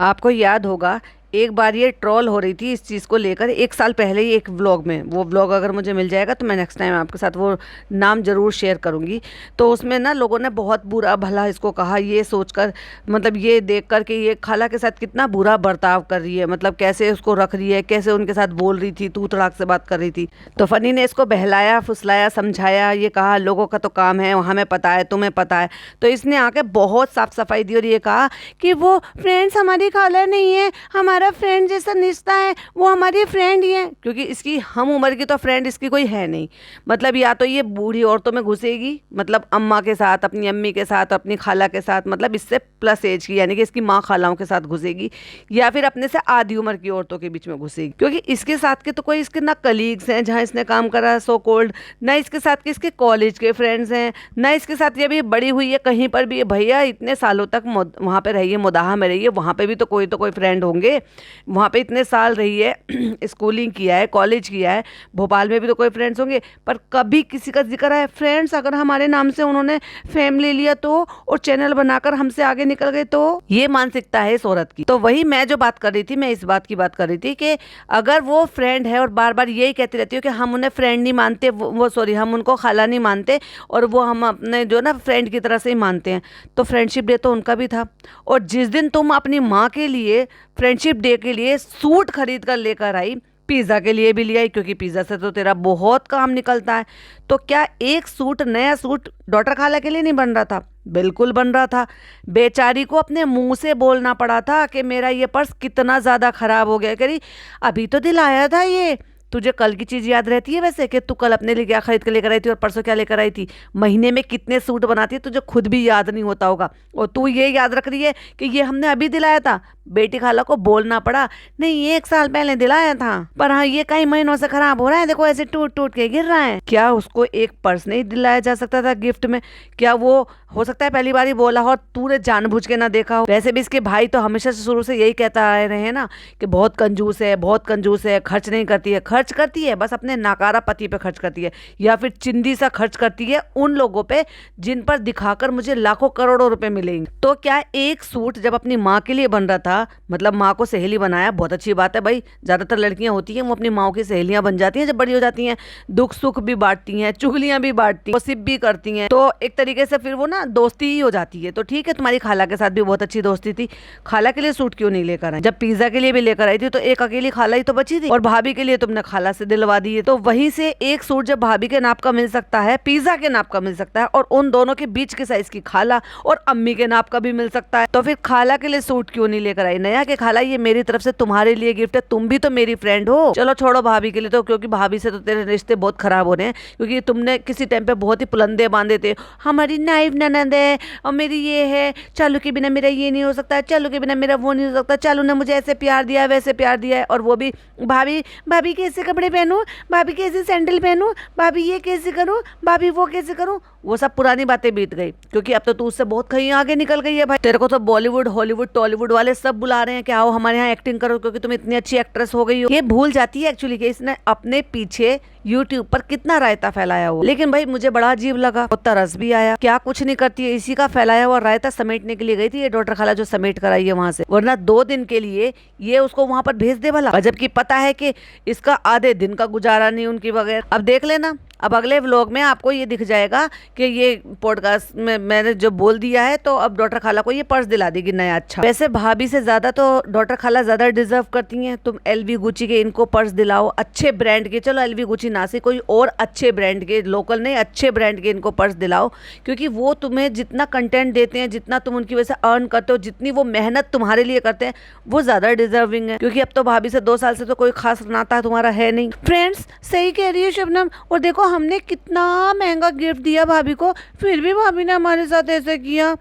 आपको याद होगा एक बार ये ट्रोल हो रही थी इस चीज़ को लेकर, 1 साल पहले ही एक व्लॉग में। वो व्लॉग अगर मुझे मिल जाएगा तो मैं नेक्स्ट टाइम आपके साथ वो नाम ज़रूर शेयर करूँगी। तो उसमें ना लोगों ने बहुत बुरा भला इसको कहा, ये सोचकर, मतलब ये देख कर कि ये खाला के साथ कितना बुरा बर्ताव कर रही है, मतलब कैसे उसको रख रही है, कैसे उनके साथ बोल रही थी, तू तड़ाक से बात कर रही थी। तो फनी ने इसको बहलाया फुसलाया समझाया, ये कहा लोगों का तो काम है, हमें पता है तुम्हें पता है। तो इसने आके बहुत साफ सफाई दी और ये कहा कि वो फ्रेंड्स हमारी खाला नहीं है, हमारा फ्रेंड जैसा रिश्ता है, वो हमारी फ्रेंड ही है। क्योंकि इसकी हम उम्र की तो फ्रेंड इसकी कोई है नहीं। मतलब या तो ये बूढ़ी औरतों में घुसेगी, मतलब अम्मा के साथ, अपनी अम्मी के साथ, अपनी खाला के साथ, मतलब इससे प्लस एज की यानी कि इसकी माँ खालाओं के साथ घुसेगी, या फिर अपने से आधी उम्र की औरतों के बीच में घुसेगी। क्योंकि इसके साथ के तो कोई इसके ना कलीग्स हैं जहाँ इसने काम करा सो कोल्ड, ना इसके साथ के इसके कॉलेज के फ्रेंड्स हैं, ना इसके साथ ये भी बड़ी हुई है कहीं पर भी। भैया इतने सालों तक वहाँ पे रही है, मुदाहा में रही है, वहाँ पे भी तो कोई फ्रेंड होंगे। वहाँ पे इतने साल रही है, स्कूलिंग किया है, कॉलेज किया है, भोपाल में भी तो कोई फ्रेंड्स होंगे। पर कभी किसी का जिक्र है फ्रेंड्स अगर हमारे नाम से उन्होंने फेम ले लिया तो, और चैनल बनाकर हमसे आगे निकल गए तो। ये मानसिकता है इस औरत की। तो वही मैं जो बात कर रही थी, मैं इस बात की बात कर रही थी कि अगर वो फ्रेंड है और बार बार यही कहती रहती है कि हम उन्हें फ्रेंड नहीं मानते, वो सॉरी हम उनको खाला नहीं मानते और वो हम अपने जो ना फ्रेंड की तरह से ही मानते हैं, तो फ्रेंडशिप डे तो उनका भी था। और जिस दिन तुम अपनी माँ के लिए फ्रेंडशिप डे के लिए सूट खरीद कर लेकर आई, पिज़्ज़ा के लिए भी ले आई, क्योंकि पिज़्ज़ा से तो तेरा बहुत काम निकलता है, तो क्या एक सूट, नया सूट डॉटर खाला के लिए नहीं बन रहा था? बिल्कुल बन रहा था। बेचारी को अपने मुंह से बोलना पड़ा था कि मेरा ये पर्स कितना ज़्यादा ख़राब हो गया। कह रही अभी तो दिलाया था ये। तुझे कल की चीज़ याद रहती है वैसे कि तू कल अपने लिए क्या खरीद के लेकर आई थी और परसों क्या लेकर आई थी? महीने में कितने सूट बनाती है तुझे खुद भी याद नहीं होता होगा, और तू ये याद रख रही है कि ये हमने अभी दिलाया था। बेटी खाला को बोलना पड़ा, नहीं 1 साल पहले दिलाया था, पर हाँ ये कई महीनों से खराब हो रहा है, देखो ऐसे टूट टूट के गिर रहा है। क्या उसको एक पर्स नहीं दिलाया जा सकता था गिफ्ट में? क्या वो हो सकता है पहली बार ही बोला हो और तूने जानबूझ के ना देखा हो? वैसे भी इसके भाई तो हमेशा से शुरू से यही कहता आ रहे हैं ना कि बहुत कंजूस है, बहुत कंजूस है, खर्च नहीं करती है। खर्च करती है बस अपने नाकारा पति पे खर्च करती है, या फिर चिंदी सा खर्च करती है उन लोगों पे जिन पर दिखाकर मुझे लाखों करोड़ों रुपए मिलेंगे। तो क्या एक सूट जब अपनी माँ के लिए बन रहा था, मतलब माँ को सहेली बनाया, बहुत अच्छी बात है भाई। ज्यादातर लड़कियां होती हैं वो अपनी माँ की सहेलियां बन जाती हैं जब बड़ी हो जाती हैं, दुख सुख भी बांटती हैं, चुगलियां भी बांटती हैं, गॉसिप भी करती हैं, तो एक तरीके से फिर वो ना दोस्ती ही हो जाती है। तो ठीक है, तुम्हारी खाला के साथ भी बहुत अच्छी दोस्ती थी, खाला के लिए सूट क्यों नहीं लेकर आई? जब पिज्जा के लिए भी लेकर आई थी तो एक अकेली खाला ही तो बची थी, और भाभी के लिए तुमने खाला से दिलवा दी है। तो वहीं से एक सूट जब भाभी के नाप का मिल सकता है, पिज्जा के नाप का मिल सकता है, और उन दोनों के बीच के साइज की खाला और अम्मी के नाप का भी मिल सकता है, तो फिर खाला के लिए सूट क्यों नहीं लेकर आई? नया के खाला ये मेरी तरफ से तुम्हारे लिए गिफ्ट है, तुम भी तो मेरी फ्रेंड हो। चलो छोड़ो भाभी के लिए तो, क्योंकि भाभी से तो तेरे रिश्ते बहुत खराब हो रहे हैं, क्योंकि तुमने किसी टाइम पे बहुत ही पुलंदे बांधे थे, हमारी नाइफ ननद है और मेरी ये है, चालू के बिना मेरा ये नहीं हो सकता, चालू के बिना मेरा वो नहीं हो सकता, चालू ने मुझे ऐसे प्यार दिया वैसे प्यार दिया है, और वो भी भाभी भाभी कैसे कपड़े पहनूं, भाभी कैसे सैंडल पहनूं, भाभी ये कैसे करूं, भाभी वो कैसे करूं। वो सब पुरानी बातें बीत गई, क्योंकि अब तो तू उससे बहुत कहीं आगे निकल गई है भाई। तेरे को तो बॉलीवुड हॉलीवुड टॉलीवुड वाले सब बुला रहे हैं कि आओ हमारे यहाँ एक्टिंग करो, क्योंकि तुम इतनी अच्छी एक्ट्रेस हो गई हो। ये भूल जाती है एक्चुअली कि इसने अपने पीछे यूट्यूब पर कितना रायता फैलाया हुआ। लेकिन भाई मुझे बड़ा अजीब लगा, और तरस भी आया। क्या कुछ नहीं करती है, इसी का फैलाया हुआ रायता समेटने के लिए गई थी ये डॉक्टर खाला, जो समेट कर आई है वहां से, वरना 2 दिन के लिए ये उसको वहां पर भेज दे भला, जबकि पता है कि इसका आधे दिन का गुजारा नहीं उनकी बगैर। अब देख लेना, अब अगले व्लॉग में आपको ये दिख जाएगा कि ये पॉडकास्ट में मैंने जो बोल दिया है, तो अब डॉक्टर खाला को ये पर्स दिला देगी नया। अच्छा, वैसे भाभी से ज्यादा तो डॉक्टर खाला ज्यादा डिजर्व करती हैं। तुम एलवी गुची के इनको पर्स दिलाओ, अच्छे ब्रांड के, चलो एलवी गुची ना से कोई और अच्छे ब्रांड के, लोकल नहीं अच्छे ब्रांड के इनको पर्स दिलाओ, क्योंकि वो तुम्हें जितना कंटेंट देते हैं, जितना तुम उनकी वजह से अर्न करते हो, जितनी वो मेहनत तुम्हारे लिए करते हैं, वो ज्यादा डिजर्विंग है। क्योंकि अब तो भाभी से 2 साल से तो कोई खास नाता तुम्हारा है नहीं। फ्रेंड्स सही कह रही है शबनम, और देखो हमने कितना महंगा गिफ्ट दिया भाभी को, फिर भी भाभी ने हमारे साथ ऐसे किया।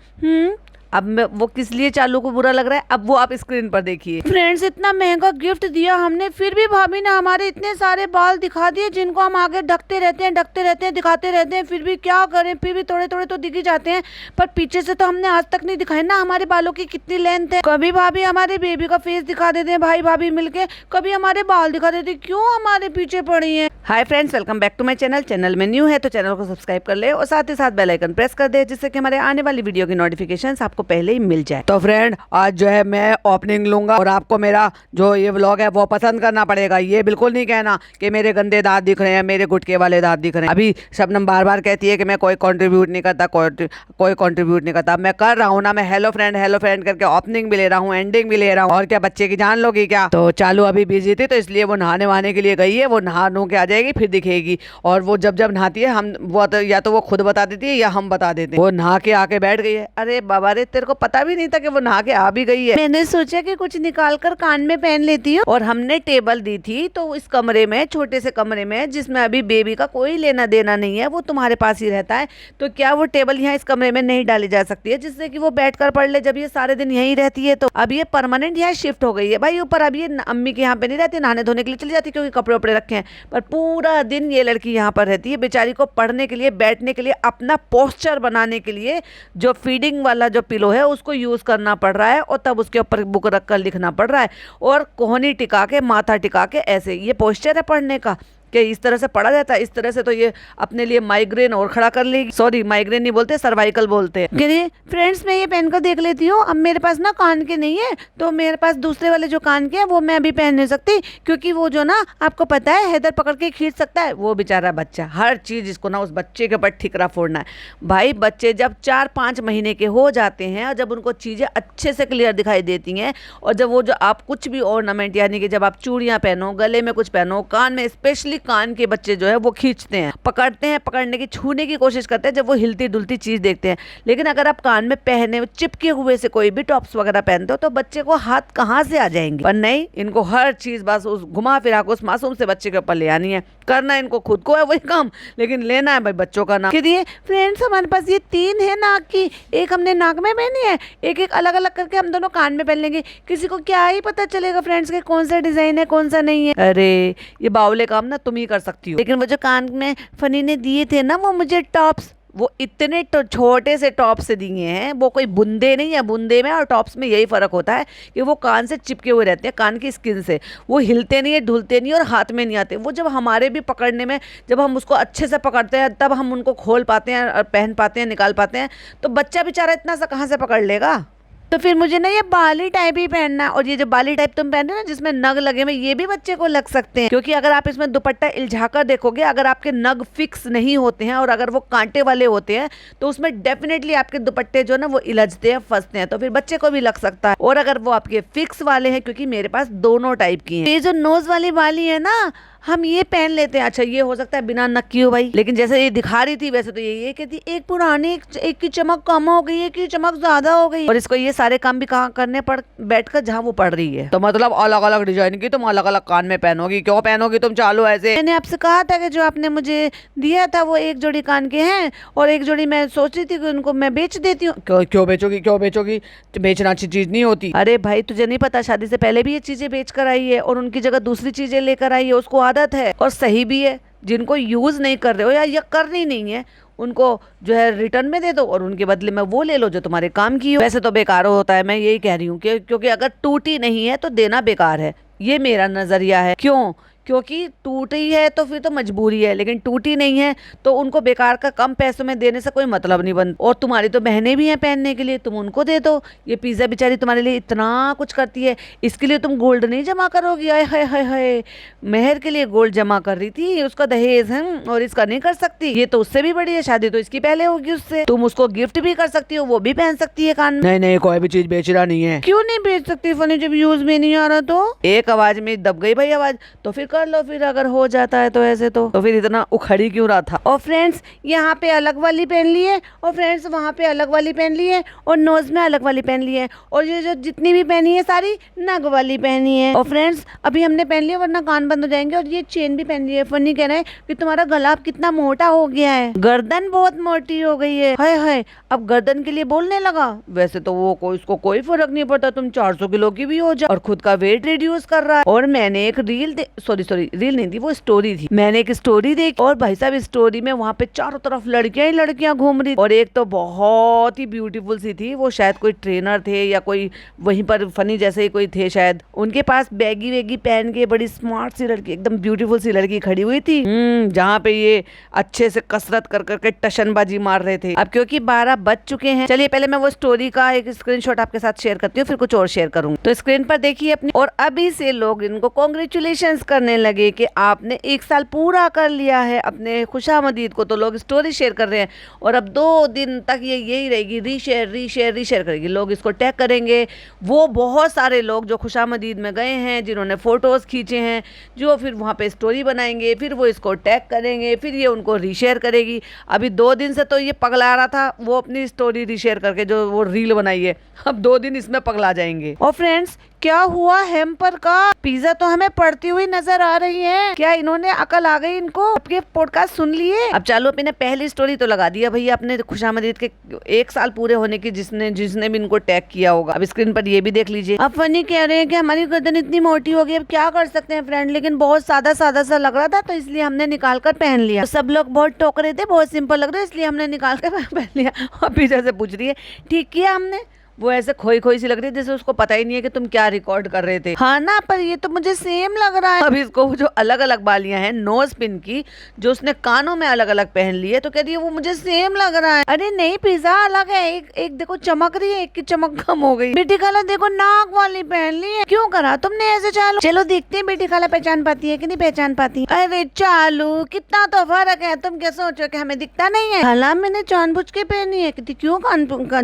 अब वो किस लिए चालू को बुरा लग रहा है, अब वो आप स्क्रीन पर देखिए। फ्रेंड्स इतना महंगा गिफ्ट दिया हमने, फिर भी भाभी ने हमारे इतने सारे बाल दिखा दिए, जिनको हम आगे ढकते रहते हैं, दिखाते रहते हैं, फिर भी क्या करें, फिर भी थोड़े थोड़े तो दिख ही जाते हैं, पर पीछे से तो हमने आज तक नहीं दिखाए ना हमारे बालों की कितनी लेंथ है। कभी भाभी हमारे बेबी का फेस दिखा देते हैं, भाई भाभी मिलके, कभी हमारे बाल दिखा देते, क्यों हमारे पीछे पड़ी है। Hi friends, welcome back to my channel में न्यू है तो चैनल को सब्सक्राइब कर ले और साथ ही साथ बेल आइकन प्रेस कर दे, जिससे कि हमारे आने वाली वीडियो की नोटिफिकेशंस आपको पहले ही मिल जाए। तो फ्रेंड, आज जो है मैं ओपनिंग लूंगा और आपको मेरा जो ये व्लॉग है वो पसंद करना पड़ेगा। ये बिल्कुल नहीं कहना कि मेरे गंदे दांत दिख रहे हैं, मेरे गुटके वाले दांत दिख रहे हैं। अभी शबनम बार बार कहती है कि मैं कोई कॉन्ट्रीब्यूट नहीं करता, कोई कॉन्ट्रीब्यूट नहीं करता। मैं कर रहा हूँ ना, मैं हेलो फ्रेंड करके ओपनिंग भी ले रहा हूँ, एंडिंग भी ले रहा हूँ। और क्या बच्चे की जान लोगी क्या? तो चालू अभी बिजी थी तो इसलिए वो नहाने वहाने के लिए गई है। वो नहा नो के आ जाएगी, फिर दिखेगी। और वो जब नहाती है हम वो या तो वो खुद बता देती है या हम बता देते हैं। वो नहा के आके बैठ गई है। अरे बाबा रे, तेरे को पता भी नहीं था कि वो नहा के आ भी गई है। मैंने सोचा कि कुछ निकाल कर कान में पहन लेती हूँ। और हमने टेबल दी थी तो इस कमरे में, छोटे से कमरे में जिसमें अभी बेबी का कोई लेना देना नहीं है, वो तुम्हारे पास ही रहता है। तो क्या वो टेबल यहाँ इस कमरे में नहीं डाली जा सकती है जिससे कि वो बैठ कर पढ़ ले? जब ये सारे दिन यहीं रहती है तो अब ये परमानेंट यहाँ शिफ्ट हो गई है भाई ऊपर। अब ये अम्मी के यहाँ पे नहीं रहती, नहाने धोने के लिए चली जाती क्योंकि कपड़े वपड़े रखे हैं। पर पूरा दिन ये लड़की यहाँ पर रहती है। बेचारी को पढ़ने के लिए, बैठने के लिए, अपना पोस्चर बनाने के लिए जो फीडिंग वाला जो पिलो है उसको यूज करना पड़ रहा है और तब उसके ऊपर बुक रख कर लिखना पड़ रहा है। और कोहनी टिका के, माथा टिका के, ऐसे ये पोस्चर है पढ़ने का कि इस तरह से पढ़ा जाता है। इस तरह से तो ये अपने लिए माइग्रेन और खड़ा कर लेगी। सॉरी, माइग्रेन नहीं बोलते, सर्वाइकल बोलते हैं। कह फ्रेंड्स, मैं ये पहन कर देख लेती हूँ। अब मेरे पास ना कान के नहीं है तो मेरे पास दूसरे वाले जो कान के हैं वो मैं अभी पहन नहीं सकती, क्योंकि वो जो ना, आपको पता है, हैदर पकड़ के खींच सकता है। वो बेचारा बच्चा, हर चीज इसको ना उस बच्चे के ऊपर ठिकरा फोड़ना है। भाई बच्चे जब 4-5 महीने के हो जाते हैं और जब उनको चीजें अच्छे से क्लियर दिखाई देती हैं, और जब वो जो आप कुछ भी ऑर्नामेंट, यानी कि जब आप चूड़ियां पहनो, गले में कुछ पहनो, कान में, स्पेशली कान के बच्चे जो है वो खींचते हैं, पकड़ते हैं, पकड़ने की, छूने की कोशिश करते हैं जब वो हिलती डुलती चीज देखते हैं। लेकिन अगर आप कान में पहने चिपके हुए से कोई भी टॉप्स वगैरह पहनते हो तो बच्चे को हाथ कहाँ से आ जाएंगे? पर नहीं, इनको हर चीज बस उस घुमा फिरा को उस मासूम से बच्चे के ऊपर ले आनी है। करना इनको खुद को है वही काम, लेकिन लेना है भाई बच्चों का नाम। फ्रेंड्स, हमारे पास ये 3 है नाक की, एक हमने नाक में पहनी है, एक अलग अलग करके हम दोनों कान में पहन लेंगे। किसी को क्या ही पता चलेगा फ्रेंड्स के कौन सा डिजाइन है कौन सा नहीं है। अरे ये बावले काम ना तुम ही कर सकती हो। लेकिन वो जो कान में फनी ने दिए थे ना, वो मुझे टॉप्स, वो इतने छोटे से टॉप से दिए हैं। वो कोई बुंदे नहीं है। बुंदे में और टॉप्स में यही फर्क होता है कि वो कान से चिपके हुए रहते हैं, कान की स्किन से। वो हिलते नहीं है, ढुलते नहीं और हाथ में नहीं आते। वो जब हमारे भी पकड़ने में, जब हम उसको अच्छे से पकड़ते हैं तब हम उनको खोल पाते हैं और पहन पाते हैं, निकाल पाते हैं। तो बच्चा बेचारा इतना सा कहाँ से पकड़ लेगा? तो फिर मुझे ना ये बाली टाइप ही पहनना है। और ये जो बाली टाइप तुम पहन रहे हो ना, जिसमें नग लगे हुए, ये भी बच्चे को लग सकते हैं, क्योंकि अगर आप इसमें दुपट्टा इल्झाकर देखोगे, अगर आपके नग फिक्स नहीं होते हैं और अगर वो कांटे वाले होते हैं तो उसमें डेफिनेटली आपके दुपट्टे जो ना वो इलझते हैं, फंसते हैं, तो फिर बच्चे को भी लग सकता है। और अगर वो आपके फिक्स वाले हैं, क्योंकि मेरे पास दोनों टाइप की हैं, ये जो नोज वाली बाली है ना, हम ये पहन लेते हैं। अच्छा, ये हो सकता है बिना नक की हो भाई, लेकिन जैसे ये दिखा रही थी वैसे तो ये कहती एक पुरानी, एक की चमक कम हो गई, एक की चमक ज्यादा हो गई। और इसको ये सारे काम भी कहाँ करने पड़ बैठकर जहाँ वो पढ़ रही है। तो मतलब अलग अलग डिजाइन की तुम अलग अलग कान में पहनोगी? क्यों पहनोगी तुम चालू ऐसे? मैंने आपसे कहा था कि जो आपने मुझे दिया था वो एक जोड़ी कान के हैं और एक जोड़ी मैं सोच रही थी कि उनको मैं बेच देती हूँ। क्यों बेचोगी? क्यों बेचोगी? बेचना अच्छी चीज नहीं होती। अरे भाई, तुझे नहीं पता, शादी से पहले भी ये चीजें बेच कर आई है और उनकी जगह दूसरी चीजें लेकर आई है। उसको आदत है और सही भी है। जिनको यूज नहीं कर रहे हो या करनी नहीं है, उनको जो है रिटर्न में दे दो और उनके बदले में वो ले लो जो तुम्हारे काम की हो। वैसे तो बेकार होता है, मैं यही कह रही हूँ कि क्योंकि अगर टूटी नहीं है तो देना बेकार है। ये मेरा नजरिया है। क्यों? क्योंकि टूटी है तो फिर तो मजबूरी है, लेकिन टूटी नहीं है तो उनको बेकार का कम पैसों में देने से कोई मतलब नहीं बनता। और तुम्हारी तो बहनें भी हैं पहनने के लिए, तुम उनको दे दो। ये पिज्जा बेचारी तुम्हारे लिए इतना कुछ करती है, इसके लिए तुम गोल्ड नहीं जमा करोगी? आय हाय हाय हाय, मेहर के लिए गोल्ड जमा कर रही थी, उसका दहेज है और इसका नहीं कर सकती। ये तो उससे भी बड़ी है, शादी तो इसकी पहले होगी उससे। तुम उसको गिफ्ट भी कर सकती हो, वो भी पहन सकती है कान में। नहीं नहीं, कोई भी चीज बेच रहा नहीं है। क्यों नहीं बेच सकती फनी? जब यूज में नहीं आ रहा तो एक आवाज में दब गई भाई आवाज, तो फिर कर लो। फिर अगर हो जाता है तो ऐसे तो फिर इतना उखड़ी क्यों रहा था? और फ्रेंड्स, यहाँ पे अलग वाली पहन ली है और फ्रेंड्स वहाँ पे अलग वाली पहन ली है और नोज में अलग वाली पहन ली है और ये जो जितनी भी पहनी है सारी नग वाली पहनी है। और फ्रेंड्स, अभी हमने पहन लिया वरना कान बंद हो जाएंगे। और ये चेन भी पहन ली है। फनी कह रहे हैं कि तुम्हारा गला कितना मोटा हो गया है, गर्दन बहुत मोटी हो गई है। हाय हाय, अब गर्दन के लिए बोलने लगा। वैसे तो वो उसको कोई फर्क नहीं पड़ता, तुम 400 किलो की भी हो जाओ और खुद का वेट रिड्यूस कर रहा है। और मैंने एक रील सॉरी रील नहीं थी, वो स्टोरी थी। मैंने एक स्टोरी देखी और भाई साहब स्टोरी में वहाँ पे चारों तरफ लड़कियां ही लड़कियां घूम रही, और एक तो बहुत ही ब्यूटीफुल सी थी, वो शायद कोई ट्रेनर थे या कोई वहीं पर फनी जैसे ही कोई थे शायद, उनके पास बैगी वेगी पहन के बड़ी स्मार्ट सी लड़की, एकदम ब्यूटीफुल सी लड़की खड़ी हुई थी, जहाँ पे ये अच्छे से कसरत कर करके टशनबाजी मार रहे थे। अब क्योंकि 12 बज चुके हैं, चलिए पहले मैं वो स्टोरी का एक स्क्रीनशॉट आपके साथ शेयर करती हूँ, फिर कुछ और शेयर करूंगी। तो स्क्रीन पर देखिए अपनी, और अभी से लोग इनको कॉन्ग्रेचुलेशंस करने लगे कि आपने 1 साल पूरा कर लिया है अपने खुशामदीद को। तो लोग स्टोरी शेयर कर रहे हैं, और अब 2 दिन तक ये यही रहेगी, रीशेयर रीशेयर रीशेयर करेगी, लोग इसको टैग करेंगे। वो बहुत सारे लोग जो खुशामदीद में गए हैं, जिन्होंने फोटोज खींचे हैं, जो फिर वहाँ पे स्टोरी बनाएंगे, फिर वो इसको टैग करेंगे, फिर ये उनको रीशेयर करेगी। अभी 2 दिन से तो ये पगला रहा था, वो अपनी स्टोरी रीशेयर करके जो वो रील बनाई है, अब 2 दिन इसमें पगला जाएंगे। और फ्रेंड्स क्या हुआ हैम्पर का, पिज्जा तो हमें पड़ती हुई नजर आ रही है, क्या इन्होंने अकल आ गई इनको? आपके पॉडकास्ट सुन लिए? अब चालू अपने पहली स्टोरी तो लगा दिया भैया अपने खुशामदीद के 1 साल पूरे होने की, जिसने भी इनको टैग किया होगा। अब स्क्रीन पर ये भी देख लीजिए। अब फनी कह रहे हैं कि हमारी गर्दन इतनी मोटी हो गई, अब क्या कर सकते हैं फ्रेंड, लेकिन बहुत सादा सादा सा लग रहा था तो इसलिए हमने निकाल कर पहन लिया। तो सब लोग बहुत टोक रहे थे, बहुत सिंपल लग रहा है, इसलिए हमने निकाल कर पहन लिया। और पिज्जा से पूछ रही है ठीक किया हमने, वो ऐसे खोई खोई सी लग रही है जैसे उसको पता ही नहीं है कि तुम क्या रिकॉर्ड कर रहे थे। हाँ ना, पर ये तो मुझे सेम लग रहा है। अब इसको जो अलग अलग बालियां हैं नोज पिन की, जो उसने कानों में अलग अलग पहन ली है, तो कह रही है वो मुझे सेम लग रहा है। अरे नहीं, पिज्जा अलग है, एक देखो चमक रही है, एक की चमक कम हो गई। बेटी खाला देखो नाक वाली पहन ली है, क्यों करा तुमने ऐसे? चलो देखते हैं बेटी खाला पहचान पाती है कि नहीं पहचान पाती। अरे चालू कितना तो फर्क है, तुम क्या सोचो कि हमें दिखता नहीं है? खाला मैंने जानबूझ के पहनी है। कहती क्यों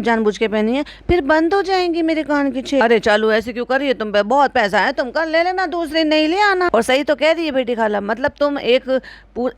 जानबूझ के पहनी है? फिर बंद हो जाएंगी मेरे कान की छेद। अरे चालू ऐसे क्यों कर रही है, तुम पे बहुत पैसा है, तुम कर ले लेना, दूसरी नहीं ले आना। और सही तो कह रही है बेटी खाला, मतलब तुम एक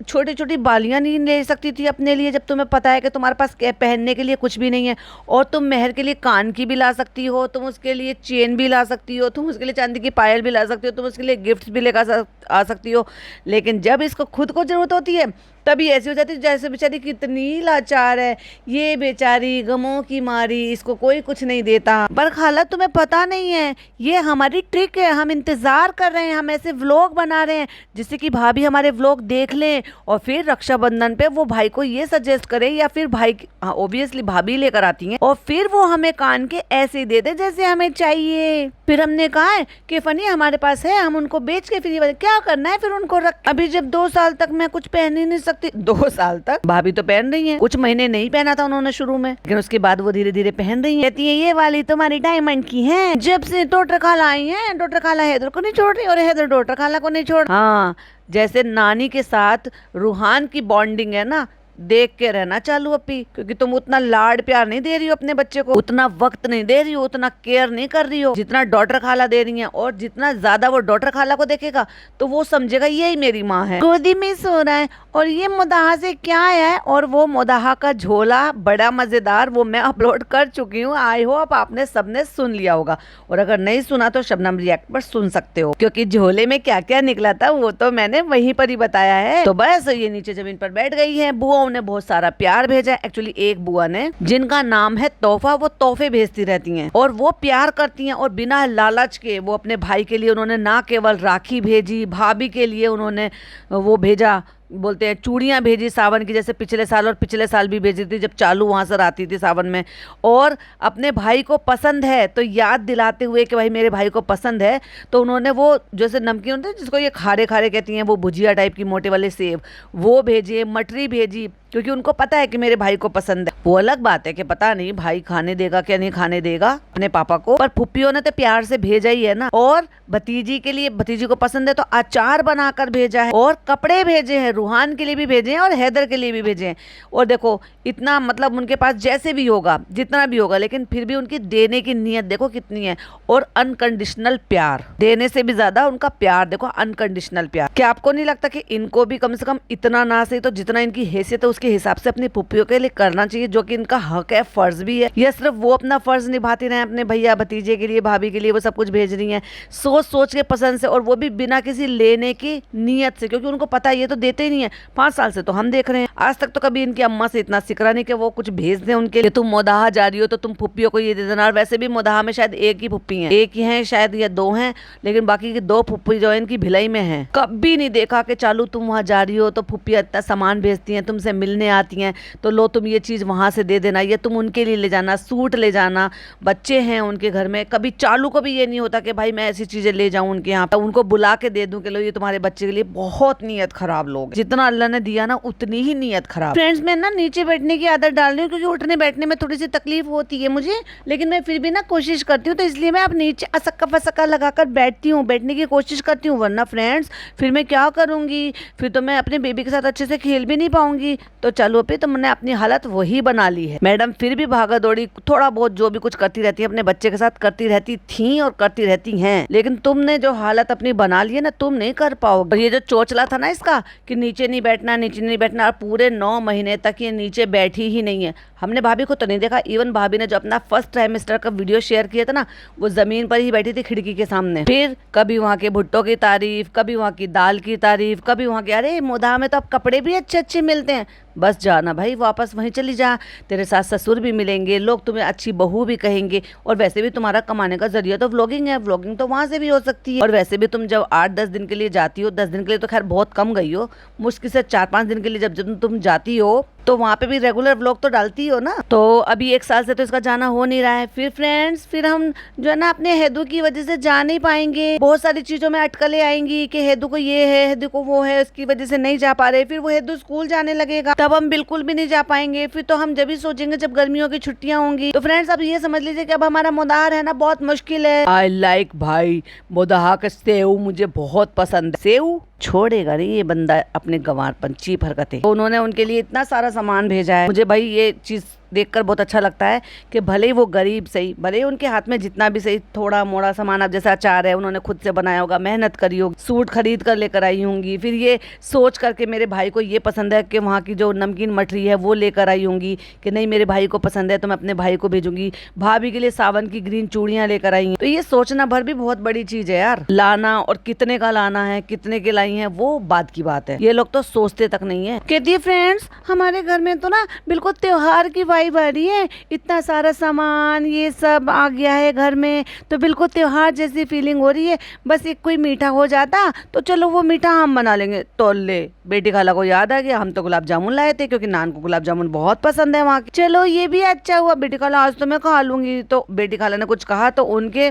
छोटी छोटी बालियां नहीं ले सकती थी अपने लिए, जब तुम्हें पता है कि तुम्हारे पास पहनने के लिए कुछ भी नहीं है, और तुम मेहर के लिए कान की भी ला सकती हो, तुम उसके लिए चेन भी ला सकती हो, तुम उसके लिए चांदी की पायल भी ला सकती हो, तुम उसके लिए गिफ्ट्स भी लेकर आ सकती हो। लेकिन जब इसको खुद को जरूरत होती है तभी ऐसी हो जाती है जैसे बेचारी कितनी लाचार है, ये बेचारी गमों की मारी, इसको कोई कुछ नहीं देता। पर खाला तुम्हें पता नहीं है, ये हमारी ट्रिक है, हम इंतजार कर रहे हैं, हम ऐसे व्लॉग बना रहे हैं जिससे कि भाभी हमारे व्लॉग देख लें, और फिर रक्षाबंधन पे वो भाई को ये सजेस्ट करे, या फिर भाई ऑब्वियसली भाभी लेकर आती हैं, और फिर वो हमें कान के ऐसे दे दे जैसे हमें चाहिए। फिर हमने कहा है कि फनी हमारे पास है, हम उनको बेच के फिर क्या करना है फिर उनको रख। अभी जब 2 साल तक मैं कुछ पहन ही नहीं सकती, 2 साल तक भाभी तो पहन रही हैं, कुछ महीने नहीं पहना था उन्होंने शुरू में, लेकिन उसके बाद वो धीरे धीरे पहन रही हैं। कहती है ये वाली तुम्हारी डायमंड की है, जब से डॉक्टर खाला आई है, डॉक्टर खाला हैदर को नहीं छोड़ रही और हैदर डॉक्टर खाला को नहीं छोड़। हाँ, जैसे नानी के साथ रूहान की बॉन्डिंग है ना, देख के रहना चालू अपी, क्योंकि तुम उतना लाड प्यार नहीं दे रही हो अपने बच्चे को, उतना वक्त नहीं दे रही हो, उतना केयर नहीं कर रही हो जितना डॉटर खाला दे रही हैं। और जितना ज्यादा वो डॉटर खाला को देखेगा तो वो समझेगा यही मेरी माँ है। गोदी में सो रहा है, और ये मुदाहा से क्या है, और वो मुदाहा का झोला बड़ा मजेदार वो मैं अपलोड कर चुकी हूँ। आई होप आपने सबने सुन लिया होगा, और अगर नहीं सुना तो शबनम रिएक्ट पर सुन सकते हो, क्योंकि झोले में क्या क्या निकला था वो तो मैंने वहीं पर ही बताया है। तो बस ये नीचे जमीन पर बैठ गई है, बुआ ने बहुत सारा प्यार भेजा। एक्चुअली एक बुआ ने, जिनका नाम है तोहफा, वो तोहफे भेजती रहती हैं और वो प्यार करती हैं, और बिना लालच के वो अपने भाई के लिए उन्होंने ना केवल राखी भेजी, भाभी के लिए उन्होंने वो भेजा, बोलते हैं चूड़ियाँ भेजी सावन की, जैसे पिछले साल और पिछले साल भी भेजी थी जब चालू वहाँ से आती थी सावन में। और अपने भाई को पसंद है तो याद दिलाते हुए कि भाई मेरे भाई को पसंद है, तो उन्होंने वो जैसे नमकीन होते हैं जिसको ये खारे खारे कहती हैं, वो भुजिया टाइप की मोटे वाले सेब वो भेजे, मटरी भेजी, क्योंकि उनको पता है कि मेरे भाई को पसंद है। वो अलग बात है कि पता नहीं भाई खाने देगा क्या नहीं खाने देगा अपने पापा को, पर फुप्पियों ने तो प्यार से भेजा ही है ना। और भतीजी के लिए, भतीजी को पसंद है तो अचार बनाकर भेजा है, और कपड़े भेजे हैं, रूहान के लिए भी भेजे हैं और हैदर के लिए भी भेजे हैं। और देखो इतना, मतलब उनके पास जैसे भी होगा, जितना भी होगा, लेकिन फिर भी उनकी देने की नीयत देखो कितनी है, और अनकंडीशनल प्यार, देने से भी ज्यादा उनका प्यार देखो, अनकंडीशनल प्यार। क्या आपको नहीं लगता कि इनको भी कम से कम इतना ना सही तो जितना इनकी हैसियत है उसके हिसाब से अपनी पुप्पियों के लिए करना चाहिए, जो कि इनका हक है, फर्ज भी है। या सिर्फ वो अपना फर्ज निभाती रहे अपने भैया भतीजे के लिए, भाभी के लिए वो सब कुछ भेज रही हैं सोच सोच के पसंद से, और वो भी बिना किसी लेने की नीयत से, क्योंकि उनको पता है ये तो देते ही नहीं है। 5 साल से तो हम देख रहे हैं, आज तक तो कभी इनकी अम्मा से इतना सिकरा नहीं कि वो कुछ भेज दें उनके लिए। तुम मोदाहा जा रही हो तो तुम पुप्पियों को ये दे देना। और वैसे भी मोदाहा में शायद एक ही पुप्पी है, एक ही है शायद या 2 हैं, लेकिन बाकी की 2 पुप्पी जो है इनकी भिलाई में है। कभी नहीं देखा कि चालू तुम वहाँ जा रही हो तो पुप्पियाँ इतना सामान भेजती हैं, तुमसे मिलने आती हैं तो लो तुम ये चीज़ वहाँ से दे देना, या तुम उनके लिए ले जाना, सूट ले जाना, बच्चे हैं उनके घर में। कभी चालू को भी ये नहीं होता कि भाई मैं ऐसी चीज़ें ले जाऊँ उनके यहाँ, उनको बुला के दे दूँ कि लो ये तुम्हारे बच्चे के लिए। बहुत नीयत खराब लोग, जितना अल्लाह ने दिया ना उतनी ही नीयत खराब। फ्रेंड्स, मैं ना नीचे बैठने की आदत डाल रही हूँ, क्योंकि उठने बैठने में थोड़ी सी तकलीफ होती है मुझे, लेकिन मैं फिर भी ना कोशिश करती हूँ, तो इसलिए मैं अब नीचे असक्का फसक्का लगाकर बैठती हूँ, बैठने की कोशिश करती हूँ। वरना फ्रेंड्स फिर मैं क्या करूँगी, फिर तो मैं अपने बेबी के साथ अच्छे से खेल भी नहीं पाऊंगी। तो चलो पे, तो मैंने अपनी हालत वही बना ली है। मैडम फिर भी भागा दौड़ी थोड़ा बहुत जो भी कुछ करती रहती है अपने बच्चे के साथ, करती रहती थी और करती रहती हैं, लेकिन तुमने जो हालत अपनी बना ली है ना, तुम नहीं कर पाओगे। और ये जो चोचला था ना इसका कि नीचे नहीं बैठना, नीचे नहीं बैठना, और पूरे 9 महीने तक ये नीचे बैठी ही नहीं है। हमने भाभी को तो नहीं देखा, इवन भाभी ने जो अपना फर्स्ट ट्राइमेस्टर का वीडियो शेयर किया था ना, वो जमीन पर ही बैठी थी खिड़की के सामने। फिर कभी वहाँ के भुट्टो की तारीफ, कभी वहाँ की दाल की तारीफ, कभी वहाँ के अरे मोदाहा में तो अब कपड़े भी अच्छे अच्छे मिलते हैं। बस जाना भाई, वापस वहीं चली जा, तेरे सास ससुर भी मिलेंगे, लोग तुम्हें अच्छी बहू भी कहेंगे, और वैसे भी तुम्हारा कमाने का जरिया तो व्लॉगिंग है, व्लॉगिंग तो वहाँ से भी हो सकती है। और वैसे भी तुम जब 8-10 दिन के लिए जाती हो, 10 दिन के लिए तो खैर बहुत कम गई हो, मुश्किल से 4-5 दिन के लिए जब तुम जाती हो तो वहाँ पे भी रेगुलर व्लॉग तो डालती हो ना। तो अभी 1 साल से तो इसका जाना हो नहीं रहा है। फिर फ्रेंड्स, फिर हम जो है ना अपने हेदू की वजह से जा नहीं पाएंगे, बहुत सारी चीजों में अटकलें आएंगी कि हेदू को ये है, हेदू को वो है, उसकी वजह से नहीं जा पा रहे। फिर वो हेदू स्कूल जाने लगेगा, तब हम बिल्कुल भी नहीं जा पाएंगे। फिर तो हम जब भी सोचेंगे जब गर्मियों की छुट्टियां होंगी। तो फ्रेंड्स, अब ये समझ लीजिए कि अब हमारा मोदाहा रहना बहुत मुश्किल है। आई लाइक भाई मोदाहा का सेव, मुझे बहुत पसंद है। सेव छोड़ेगा नहीं ये बंदा अपने गंवारपन, चीप हरकतें। तो उन्होंने उनके लिए इतना सारा सामान भेजा है। मुझे भाई ये चीज देखकर बहुत अच्छा लगता है कि भले ही वो गरीब सही, भले ही उनके हाथ में जितना भी सही थोड़ा मोड़ा सामान, अब जैसा अचार है उन्होंने खुद से बनाया होगा, मेहनत करी होगी, सूट खरीद कर लेकर आई होंगी, फिर ये सोच करके मेरे भाई को ये पसंद है कि वहाँ की जो नमकीन मठरी है वो लेकर आई होंगी कि नहीं मेरे भाई को पसंद है तो मैं अपने भाई को भेजूंगी। भाभी के लिए सावन की ग्रीन चूड़ियाँ लेकर आई हैं। तो ये सोचना भर भी बहुत बड़ी चीज है यार, लाना, और कितने का लाना है, कितने के लाई है वो बात की बात है। ये लोग तो सोचते तक नहीं है। कहती है फ्रेंड्स, हमारे घर में तो ना बिल्कुल त्योहार की वाइब आ रही है, इतना सारा सामान ये सब आ गया है घर में, तो बिल्कुल त्योहार जैसी फीलिंग हो रही है। बस एक कोई मीठा हो जाता तो चलो वो मीठा हम बना लेंगे। तो ले बेटी खाला को याद आ गया, हम तो गुलाब जामुन लाए थे क्योंकि नान को गुलाब जामुन बहुत पसंद है वहाँ की। चलो ये भी अच्छा हुआ, बेटी खाला आज तो मैं खा लूंगी। तो बेटी खाला ने कुछ कहा तो उनके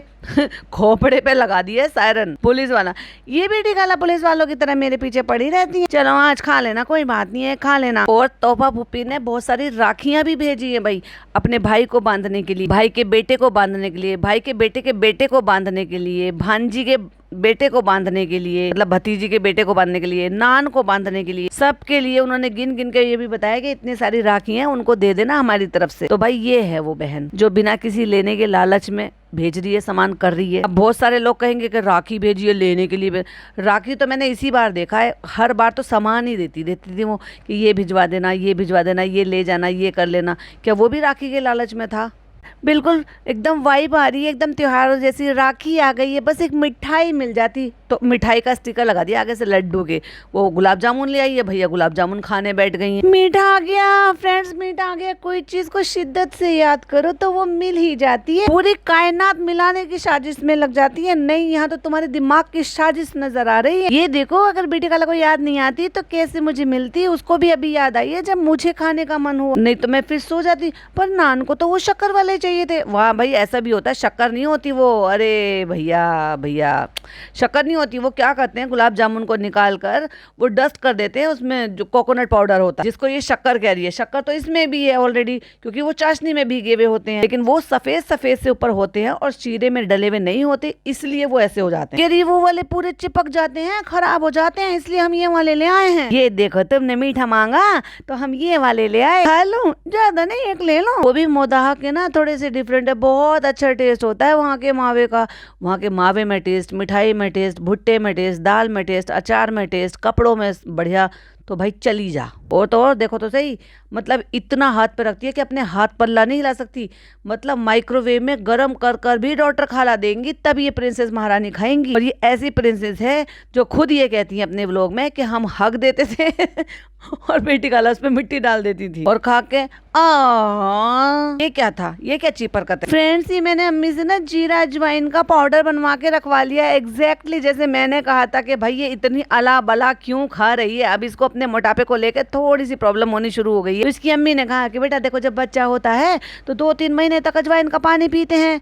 खोपड़े पे लगा दिया सायरन पुलिस वाला। ये बेटी खाला पुलिस वालों की तरह मेरे पीछे पड़ी रहती है, चलो आज खा लेना, कोई बात नहीं है खा लेना। और तोहफा पुप्पी ने बहुत सारी राखियां भी भेजी है भाई, अपने भाई को बांधने के लिए, भाई के बेटे को बांधने के लिए, भाई के बेटे के बेटे को बांधने के लिए, भांजी के बेटे को बांधने के लिए, मतलब भतीजी के बेटे को बांधने के लिए, नान को बांधने के लिए, सबके लिए उन्होंने गिन गिन के ये भी बताया कि इतनी सारी राखी हैं, उनको दे देना हमारी तरफ से। तो भाई ये है वो बहन जो बिना किसी लेने के लालच में भेज रही है, सामान कर रही है। अब बहुत सारे लोग कहेंगे कि राखी भेजी है लेने के लिए। राखी तो मैंने इसी बार देखा है, हर बार तो सामान ही देती थी वो कि ये भिजवा देना, ये भिजवा देना, ये ले जाना, ये कर लेना। क्या वो भी राखी के लालच में था? बिल्कुल एकदम वाइब आ रही है, एकदम त्योहार जैसी। राखी आ गई है, बस एक मिठाई मिल जाती तो मिठाई का स्टिकर लगा दिया आगे से लड्डू के। वो गुलाब जामुन ले आई है, भैया गुलाब जामुन खाने बैठ गई हैं। मीठा आ गया फ्रेंड्स, मीठा आ गया। कोई चीज को शिद्दत से याद करो तो वो मिल ही जाती है। पूरी कायनात मिलाने की साजिश में लग जाती है। नहीं, यहाँ तो तुम्हारे दिमाग की साजिश नजर आ रही है। ये देखो, अगर बेटी खाला को याद नहीं आती तो कैसे मुझे मिलती। उसको भी अभी याद आई है जब मुझे खाने का मन हुआ, नहीं तो मैं फिर सो जाती। पर नान को तो वो शक्कर वाले चाहिए थे। वाह भाई, ऐसा भी होता है, शक्कर नहीं होती वो। अरे भैया भैया, शक्कर नहीं होती वो। क्या करते हैं, गुलाब जामुन को निकाल कर वो डस्ट कर देते हैं, उसमें जो कोकोनट पाउडर होता है जिसको ये शक्कर कह रही है। शक्कर तो इसमें भी है ऑलरेडी, क्योंकि वो चाशनी में भीगे हुए होते हैं, लेकिन वो सफेद सफेद से ऊपर होते हैं और शीरे में डले हुए नहीं होते, इसलिए वो ऐसे हो जाते हैं। वो वाले पूरे चिपक जाते हैं, खराब हो जाते हैं, इसलिए हम ये वाले ले आए हैं। ये देखो, तुमने मीठा मांगा तो हम ये वाले ले आए, खा लो, ज्यादा नहीं एक ले लो। वो भी मोदाहा के ना थोड़े से डिफरेंट है, बहुत अच्छा टेस्ट होता है वहाँ के मावे का। वहाँ के मावे में टेस्ट, मिठाई में टेस्ट, भुट्टे में टेस्ट, दाल में टेस्ट, अचार में टेस्ट, कपड़ों में बढ़िया। तो भाई चली जा। और देखो तो सही, मतलब इतना हाथ पे रखती है कि अपने हाथ पल्ला नहीं हिला सकती। मतलब माइक्रोवेव में गर्म कर कर भी डॉक्टर खाला देंगी तब ये प्रिंसेस महारानी खाएंगी। और ये ऐसी प्रिंसेस है जो खुद ये कहती है अपने व्लॉग में कि हम हक देते थे और बेटी खाला उस पे मिट्टी डाल देती थी और खा के ये क्या था, ये क्या चीपर का था। फ्रेंड्स, ये मैंने अम्मी से ना जीरा अजवाइन का पाउडर बनवा के रखवा लिया, एग्जैक्टली जैसे मैंने कहा था कि भाई ये इतनी अला बला क्यों खा रही है। अब इसको अपने मोटापे को लेकर थोड़ी सी प्रॉब्लम होनी शुरू हो गई है। तो इसकी अम्मी ने कहा कि बेटा देखो, जब बच्चा होता है तो 2-3 महीने तक अजवाइन का पानी पीते हैं,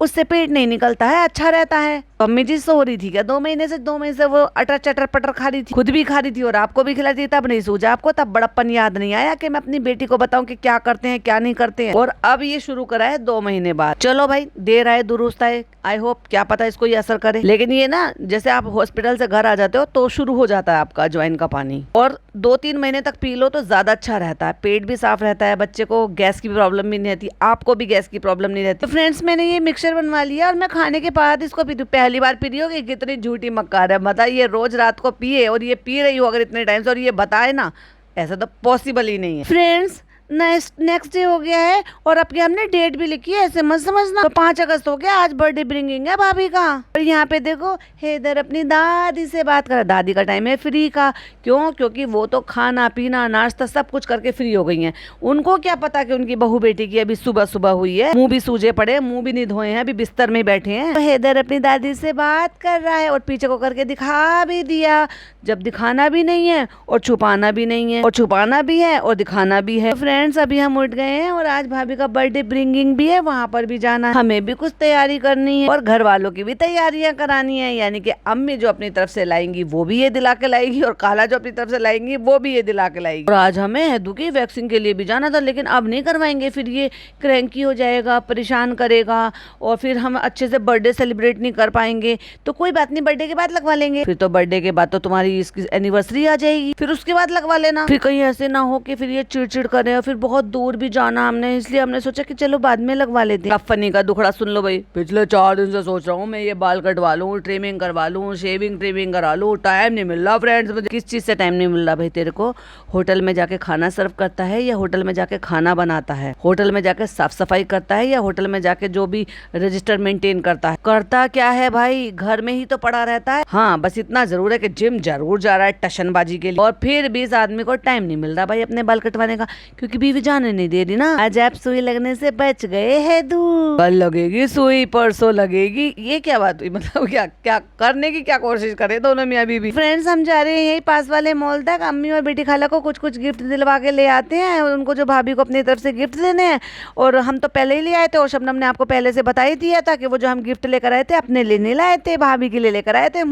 उससे पेट नहीं निकलता है, अच्छा रहता है। तो अम्मी जी सो रही थी क्या 2 महीने से वो अटर चटर पटर खा रही थी, खुद भी खा रही थी और आपको भी खिला रही थी। तब नहीं सूझा आपको, तब बड़प्पन याद नहीं आया कि मैं अपनी बेटी को बताऊं कि क्या करते हैं क्या नहीं करते हैं। और अब ये शुरू करा है 2 महीने बाद। चलो भाई, देर आए दुरुस्त आए, आई होप, क्या पता इसको ये असर करे। लेकिन ये ना, जैसे आप हॉस्पिटल से घर आ जाते हो तो शुरू हो जाता है आपका अजवाइन का पानी, और 2-3 महीने तक पी लो तो ज्यादा अच्छा रहता है। पेट भी साफ रहता है, बच्चे को गैस की प्रॉब्लम भी नहीं रहती, आपको भी गैस की प्रॉब्लम नहीं रहती। तो फ्रेंड्स, मैंने ये मिक्सचर बनवा लिया और मैं खाने के बाद इसको पी, पहली बार पी रही होगी, कितनी झूठी मक्कार है। बताइए, रोज रात को पिए और ये पी रही हो अगर इतने टाइम से, और ये बताए ना, ऐसा तो पॉसिबल ही नहीं है। फ्रेंड्स, नेक्स्ट डे हो गया है और अब के हमने डेट भी लिखी है, ऐसे मत समझना। तो 5 अगस्त हो गया, आज बर्थडे ब्रिंगिंग है भाभी का। और यहाँ पे देखो, हैदर अपनी दादी से बात कर, दादी का टाइम है फ्री का। क्यों? क्योंकि वो तो खाना पीना नाश्ता सब कुछ करके फ्री हो गई हैं। उनको क्या पता कि उनकी बहू बेटी की अभी सुबह सुबह हुई है, मुंह भी सूजे पड़े, मुंह भी नहीं धोए हैं, अभी बिस्तर में बैठे हैं। तो हैदर अपनी दादी से बात कर रहा है और पीछे को करके दिखा भी दिया। जब दिखाना भी नहीं है और छुपाना भी नहीं है, और छुपाना भी है और दिखाना भी है। फ्रेंड्स, अभी हम उठ गए हैं और आज भाभी का बर्थडे ब्रिंगिंग भी है, वहाँ पर भी जाना है, हमें भी कुछ तैयारी करनी है और घर वालों की भी तैयारियां करानी है। यानी कि अम्मी जो अपनी तरफ से लाएंगी वो भी ये दिला के लाएगी, और खाला जो अपनी तरफ से लाएंगी वो भी ये दिला के लाएगी। और आज हमें हैदू की वैक्सीन के लिए भी जाना था, लेकिन अब नहीं करवाएंगे, फिर ये क्रैंकी हो जाएगा, परेशान करेगा और फिर हम अच्छे से बर्थडे सेलिब्रेट नहीं कर पाएंगे। तो कोई बात नहीं, बर्थडे के बाद लगवा लेंगे। फिर तो बर्थडे के बाद तो तुम्हारी इसकी एनिवर्सरी आ जाएगी, फिर उसके बाद लगवा लेना। फिर कहीं ऐसे ना हो कि फिर ये चिड़चिड़ करे, और फिर बहुत दूर भी जाना हमने, इसलिए हमने सोचा कि चलो बाद में लगवा लेते हैं। फनी का दुखड़ा सुन लो भाई, पिछले 4 दिन से सोच रहा हूँ मैं ये बाल कटवा लूँ, ट्रिमिंग करवा लूँ, शेविंग ट्रिमिंग करा लूँ, टाइम नहीं मिल रहा फ्रेंड्स मुझे। किस चीज से टाइम नहीं मिल रहा भाई तेरे को? होटल में जाके खाना सर्व करता है या होटल में जाके खाना बनाता है? होटल में जाके साफ सफाई करता है या होटल में जाके जो भी रजिस्टर मेंटेन करता है? करता क्या है भाई, घर में ही तो पड़ा रहता है। हाँ, बस इतना जरूर है कि जिम जरूर जा रहा है टशनबाजी के लिए, और फिर भी इस आदमी को टाइम नहीं मिल रहा भाई अपने बाल कटवाने का, क्योंकि बीवी जाने नहीं दे रही ना। आज आप सुई लगने से बच गए हैं, कल लगेगी सुई, परसों लगेगी, ये क्या बात हुई? मतलब क्या क्या करने की क्या कोशिश करे दोनों मियां बीवी। फ्रेंड्स, हम जा रहे हैं यही पास वाले मॉल तक, अम्मी और बेटी खाला को कुछ कुछ गिफ्ट दिलवा के ले आते हैं, और उनको जो भाभी को अपनी तरफ से गिफ्ट देने हैं। और हम तो पहले ही ले आए थे, और शबनम ने आपको पहले से बता ही दिया था कि वो जो हम गिफ्ट लेकर आए थे अपने लिए नहीं लाए थे, भाभी के लिए लेकर आए थे।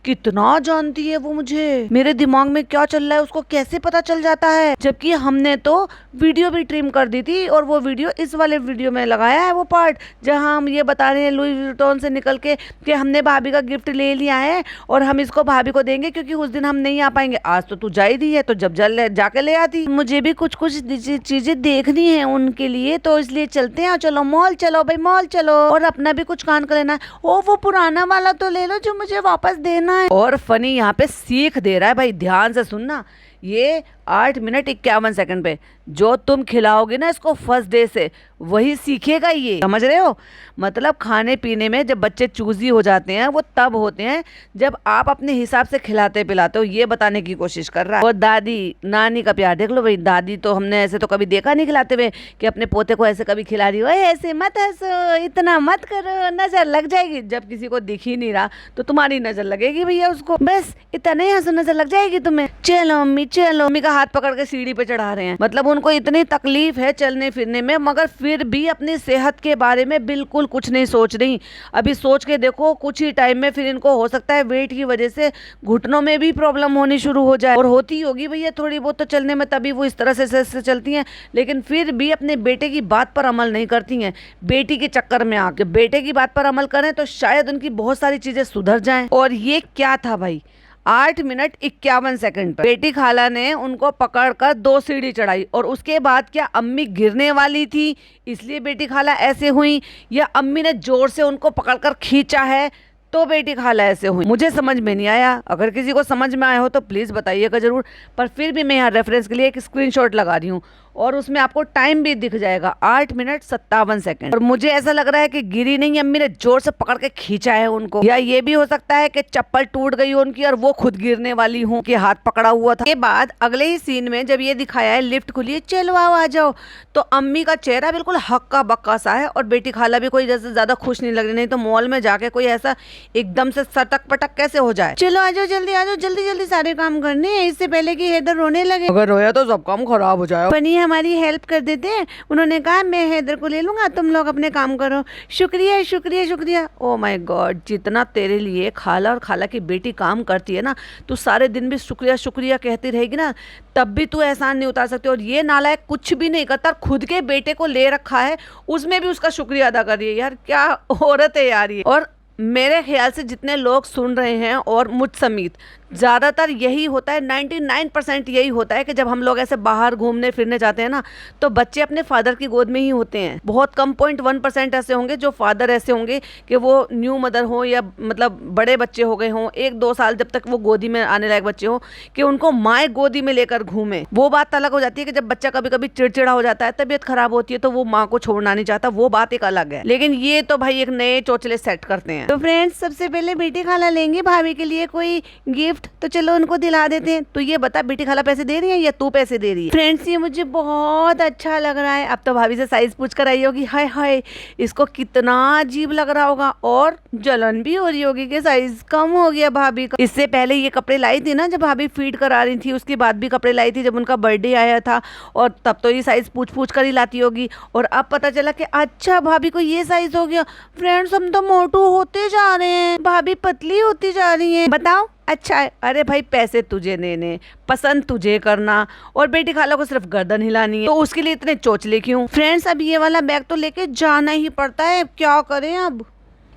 कितना जानती है वो मुझे, मेरे दिमाग में क्या चल रहा है उसको कैसे पता चल जाता है। जबकि हमने तो वीडियो भी ट्रिम कर दी थी, और वो वीडियो इस वाले वीडियो में लगाया है, वो पार्ट जहां हम ये बता रहे हैं लुई विटॉन से निकल के कि हमने भाभी का गिफ्ट ले लिया है और हम इसको भाभी को देंगे, क्योंकि उस दिन हम नहीं आ पाएंगे। आज तो तू जा ही दी है, तो जब जाके ले आती। मुझे भी कुछ कुछ चीजें देखनी है उनके लिए, तो इसलिए चलते हैं। चलो मॉल चलो भाई, मॉल चलो, और अपना भी कुछ कान कर लेना है। ओ, वो पुराना वाला तो ले लो जो मुझे वापस देना है। और फनी यहाँ पे सीख दे रहा है भाई, ध्यान से सुनना। ये 8 मिनट 51 सेकंड पे जो तुम खिलाओगे ना इसको फर्स्ट डे से, वही सीखेगा ये, समझ रहे हो? मतलब खाने पीने में जब बच्चे चूजी हो जाते हैं वो तब होते हैं जब आप अपने हिसाब से खिलाते पिलाते हो, ये बताने की कोशिश कर रहा है। और दादी नानी का प्यार देख लो भाई, दादी तो हमने ऐसे तो कभी देखा नहीं खिलाते हुए कि अपने पोते को ऐसे कभी खिला रही हो। ऐसे मत हंसो, इतना मत करो, नजर लग जाएगी। जब किसी को दिख ही नहीं रहा तो तुम्हारी नजर लगेगी भैया उसको, बस इतना नहीं हंसो, नजर लग जाएगी तुम्हें। चलो अम्मी चलो। अम्मी का हाथ पकड़ के सीढ़ी पे चढ़ा रहे हैं, मतलब उनको इतनी तकलीफ है चलने फिरने में, मगर फिर भी अपनी सेहत के बारे में बिल्कुल कुछ नहीं सोच रही। अभी सोच के देखो, कुछ ही टाइम में फिर इनको हो सकता है वेट की वजह से घुटनों में भी प्रॉब्लम होनी शुरू हो जाए, और होती होगी भैया थोड़ी बहुत तो चलने में, तभी वो इस तरह से चलती हैं। लेकिन फिर भी अपने बेटे की बात पर अमल नहीं करती हैं, बेटी के चक्कर में आके। बेटे की बात पर अमल करें तो शायद उनकी बहुत सारी चीजें सुधर जाएं। और ये क्या था भाई, 8 मिनट 51 सेकंड पर बेटी खाला ने उनको पकड़कर 2 सीढ़ी चढ़ाई, और उसके बाद क्या अम्मी गिरने वाली थी इसलिए बेटी खाला ऐसे हुई, या अम्मी ने जोर से उनको पकड़कर खींचा है तो बेटी खाला ऐसे हुई। मुझे समझ में नहीं आया, अगर किसी को समझ में आया हो तो प्लीज़ बताइएगा ज़रूर। पर फिर भी मैं यहाँ रेफरेंस के लिए एक स्क्रीनशॉट लगा रही हूँ और उसमें आपको टाइम भी दिख जाएगा, 8 मिनट 57 सेकंड। और मुझे ऐसा लग रहा है कि गिरी नहीं, अम्मी ने जोर से पकड़ के खींचा है उनको, या ये भी हो सकता है कि चप्पल टूट गई हो उनकी और वो खुद गिरने वाली हो कि हाथ पकड़ा हुआ था। के बाद अगले ही सीन में जब ये दिखाया है लिफ्ट खुली है, चलो आओ आ जाओ, तो अम्मी का चेहरा बिल्कुल हक्का बक्का सा है और बेटी खाला भी कोई जैसे ज्यादा खुश नहीं लग रही। नहीं तो मॉल में जाके कोई ऐसा एकदम से सटक पटक कैसे हो जाए। चलो आ जाओ, जल्दी आ जाओ, जल्दी जल्दी सारे काम करने हैं इससे पहले कि हैदर रोने लगे। अगर रोया तो सब काम खराब हो जाए। बनी हमारी हेल्प कर देते हैं। उन्होंने कहा मैं हैदर को ले लूंगा, तुम लोग अपने काम करो। शुक्रिया शुक्रिया शुक्रिया। ओ माय गॉड, जितना तेरे लिए खाला और खाला की बेटी काम करती है ना, तू सारे दिन भी शुक्रिया शुक्रिया कहती रहेगी ना, तब भी तू एहसान नहीं उतार सकती। और ये नालायक कुछ भी नहीं करता, खुद के बेटे को ले रखा है, उसमें भी उसका शुक्रिया अदा कर रही है। यार क्या औरत है यार ये। और मेरे ख्याल से जितने लोग सुन रहे हैं और मुझ समेत ज़्यादातर यही होता है, 99% यही होता है कि जब हम लोग ऐसे बाहर घूमने फिरने जाते हैं ना, तो बच्चे अपने फादर की गोद में ही होते हैं। बहुत कम 0.1% ऐसे होंगे जो फादर ऐसे होंगे कि वो न्यू मदर हो या मतलब बड़े बच्चे हो गए हों, 1-2 साल जब तक वो गोदी में आने लायक बच्चे हों, कि उनको माँ गोदी में लेकर घूमे। वो बात अलग हो जाती है कि जब बच्चा कभी कभी चिड़चिड़ा हो जाता है, तबीयत खराब होती है, तो वो माँ को छोड़ना नहीं चाहता, वो बात एक अलग है। लेकिन ये तो भाई एक नए चोचले सेट करते हैं। तो फ्रेंड्स, सबसे पहले बेटी खाला लेंगे भाभी के लिए कोई गिफ्ट, तो चलो उनको दिला देते हैं। तो ये बता, बेटी खाला पैसे दे रही है या तू पैसे दे रही है? फ्रेंड्स, ये मुझे बहुत अच्छा लग रहा है। अब तो भाभी से साइज पूछ कर आई होगी, हाय हाय इसको कितना अजीब लग रहा होगा, और जलन भी हो रही होगी कि साइज कम हो गया भाभी का। इससे पहले ये कपड़े लाई थी ना जब भाभी फीड करा रही थी, उसके बाद भी कपड़े लाई थी जब उनका बर्थडे आया था, और तब तो ये साइज पूछ पूछ कर ही लाती होगी। और अब पता चला कि अच्छा भाभी को ये साइज हो गया। फ्रेंड्स, हम तो मोटू होते जा रहे हैं, भाभी पतली होती जा रही है, बताओ अच्छा है। अरे भाई, पैसे तुझे देने, पसंद तुझे करना, और बेटी खाला को सिर्फ गर्दन हिलानी है, तो उसके लिए इतने चोचले क्यों? फ्रेंड्स, अब ये वाला बैग तो लेके जाना ही पड़ता है, क्या करें अब,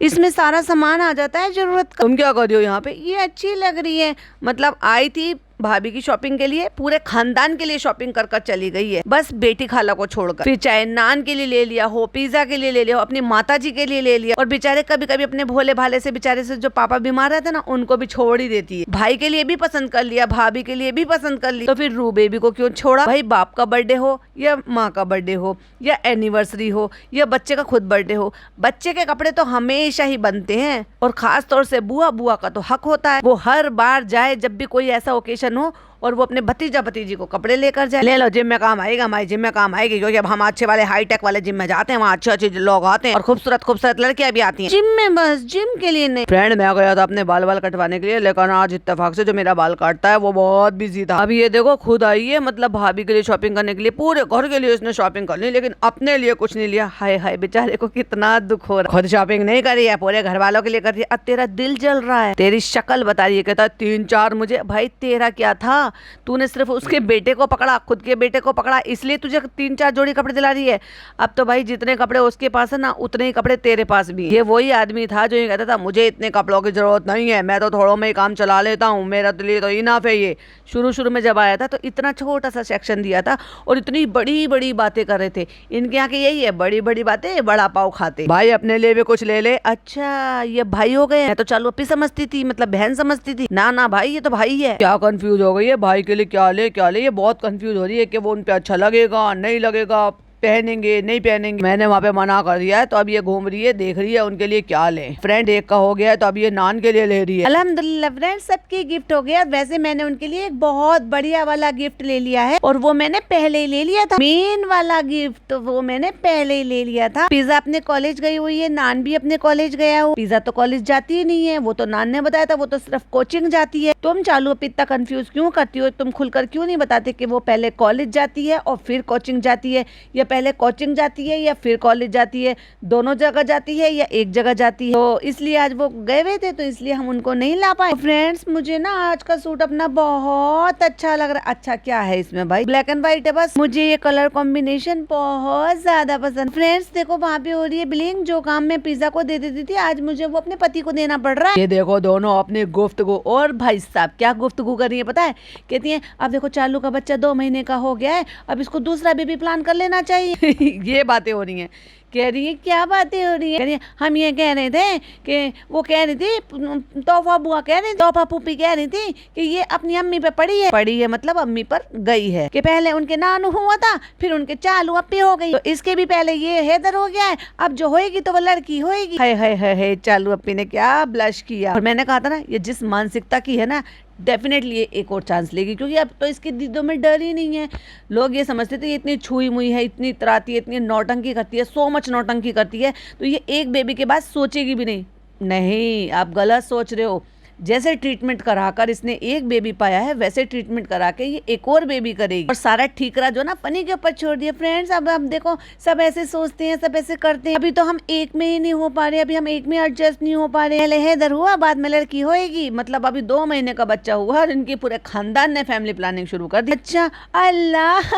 इसमें सारा सामान आ जाता है जरूरत का। तुम क्या कर रही हो यहाँ पे? ये अच्छी लग रही है, मतलब आई थी भाभी की शॉपिंग के लिए, पूरे खानदान के लिए शॉपिंग कर कर चली गई है, बस बेटी खाला को छोड़कर। फिर चाहे नान के लिए ले लिया हो, पिज्जा के लिए ले लिया हो, अपनी माता जी के लिए ले लिया, और बेचारे कभी कभी अपने भोले भाले से बेचारे से जो पापा बीमार रहते ना, उनको भी छोड़ ही देती है। भाई के लिए भी पसंद कर लिया, भाभी के लिए भी पसंद कर लिया, तो फिर रू बेबी को क्यों छोड़ा? भाई बाप का बर्थडे हो या माँ का बर्थडे हो या एनिवर्सरी हो या बच्चे का खुद बर्थडे हो, बच्चे के कपड़े तो हमेशा ही बनते हैं, और खास तौर से बुआ बुआ का तो हक होता है, वो हर बार जाए जब भी कोई ऐसा ओकेशन हो और वो अपने भतीजा भतीजी को कपड़े लेकर जाए। ले लो, जिम में काम आएगा, हमारी जिम में काम आएगी, क्योंकि अब हम अच्छे वाले हाईटेक वाले जिम में जाते हैं, वहाँ अच्छे अच्छे लोग आते हैं और खूबसूरत खूबसूरत लड़कियां भी आती हैं जिम में, बस जिम के लिए नहीं। फ्रेंड, मैं गया था अपने बाल कटवाने के लिए, लेकिन आज इत्तेफाक से जो मेरा बाल काटता है वो बहुत बिजी था। अभी ये देखो खुद आई है, मतलब भाभी के लिए शॉपिंग करने के लिए, पूरे घर के लिए उसने शॉपिंग कर ली, लेकिन अपने लिए कुछ नहीं लिया। हाय हाय, बेचारे को कितना दुख हो रहा है। खुद शॉपिंग नहीं करी है, पूरे घर वालों के लिए कर रही है। अब तेरा दिल जल रहा है, तेरी शक्ल बता रही है, कहता 3-4 मुझे। भाई तेरा क्या था, तूने सिर्फ उसके बेटे को पकड़ा, खुद के बेटे को पकड़ा, इसलिए तुझे 3-4 जोड़ी कपड़े दिला रही है। अब तो भाई जितने कपड़े उसके पास है ना, उतने ही कपड़े तेरे पास भी। ये वही आदमी था जो ये कहता था मुझे इतने कपड़ों की जरूरत नहीं है, मैं तो थोड़ों में ही काम चला लेता हूँ, मेरा तो लिए तो इनफ है। ये शुरू में जब आया था तो इतना छोटा सा सेक्शन दिया था और इतनी बड़ी बड़ी बातें कर रहे थे। इनके यहाँ की यही है, बड़ी बड़ी बातें, बड़ा पाव खाते। भाई अपने लिए भी कुछ ले ले। अच्छा ये भाई हो गए? मैं तो चालू अपनी समझती थी, मतलब बहन समझती थी। ना ना भाई, ये तो भाई है। क्या कंफ्यूज हो गई है, भाई के लिए क्या ले, ये बहुत कंफ्यूज हो रही है कि वो उन पे अच्छा लगेगा नहीं लगेगा, पहनेंगे नहीं पहनेंगे। मैंने वहाँ पे मना कर दिया है, तो अब ये घूम रही है, देख रही है उनके लिए क्या लें। फ्रेंड एक का हो गया है, तो अब ये नान के लिए ले रही है। अल्हम्दुलिल्लाह फ्रेंड, सबके गिफ्ट हो गया। वैसे मैंने उनके लिए एक बहुत बढ़िया वाला गिफ्ट ले लिया है, और वो मैंने पहले ही ले लिया था। मेन वाला गिफ्ट तो वो मैंने पहले ही ले लिया था। पिज्जा अपने कॉलेज गई हुई है, नान भी अपने कॉलेज गया हो। पिज्जा तो कॉलेज जाती ही नहीं है, वो तो नान ने बताया था, वो तो सिर्फ कोचिंग जाती है। तुम चालू इतना कंफ्यूज क्यों करती हो? तुम खुलकर क्यों नहीं बताते कि वो पहले कॉलेज जाती है और फिर कोचिंग जाती है, या पहले कोचिंग जाती है या फिर कॉलेज जाती है, दोनों जगह जाती है या एक जगह जाती है? तो इसलिए आज वो गए हुए थे, तो इसलिए हम उनको नहीं ला पाए। फ्रेंड्स, मुझे ना आज का सूट अपना बहुत अच्छा लग रहा है। अच्छा क्या है इसमें भाई? ब्लैक एंड व्हाइट है बस। मुझे ये कलर कॉम्बिनेशन बहुत ज्यादा पसंद। फ्रेंड्स देखो, वहाँ पे हो रही है बिलिंग। जो काम मैं पिज्जा को दे देती थी, आज मुझे वो अपने पति को देना पड़ रहा है। ये देखो दोनों अपनी गुफ्तगू, और भाई साहब क्या गुफ्तगू कर रही है पता है? कहती है अब देखो चालू का बच्चा 2 महीने का हो गया है, अब इसको दूसरा बेबी प्लान कर लेना चाहिए। ये बातें हो रही हैं कह रही है क्या बातें हो रही है, कह रही है हम ये कह रहे थे कि वो कह रही थी तोहफा बुआ कह रही थी, तोहफा पुप्पी कह रही थी कि ये अपनी अम्मी पे पड़ी है मतलब अम्मी पर गई है, कि पहले उनके नानू हुआ था फिर उनके चालू अप्पी हो गई, तो इसके भी पहले ये हैदर हो गया है, अब जो होएगी तो वो लड़की होएगी। हाय हाय हाय हाय, चालू अप्पी ने क्या ब्लश किया। और मैंने कहा था ना ये जिस मानसिकता की है ना डेफिनेटली ये एक और चांस लेगी, क्योंकि अब तो इसकी दीदों में डर ही नहीं है। लोग ये समझते थे ये इतनी छुई मुई है, इतनी इतराती है, इतनी नौटंकी करती है, सो मच नौटंकी करती है, तो ये एक बेबी के बाद सोचेगी भी नहीं। नहीं, आप गलत सोच रहे हो। जैसे ट्रीटमेंट कराकर इसने एक बेबी पाया है वैसे ट्रीटमेंट करा के ये एक और बेबी करेगी। और सारा ठीकरा जो ना पनी के ऊपर छोड़ दिया। फ्रेंड्स अब देखो सब ऐसे सोचते हैं, सब ऐसे करते हैं। अभी तो हम एक में ही नहीं हो पा रहे, अभी हम एक में एडजस्ट नहीं हो पा रहे। पहले हैदर हुआ बाद में लड़की होएगी, मतलब अभी 2 महीने का बच्चा हुआ और इनके पूरे खानदान ने फैमिली प्लानिंग शुरू कर दी। अच्छा अल्लाह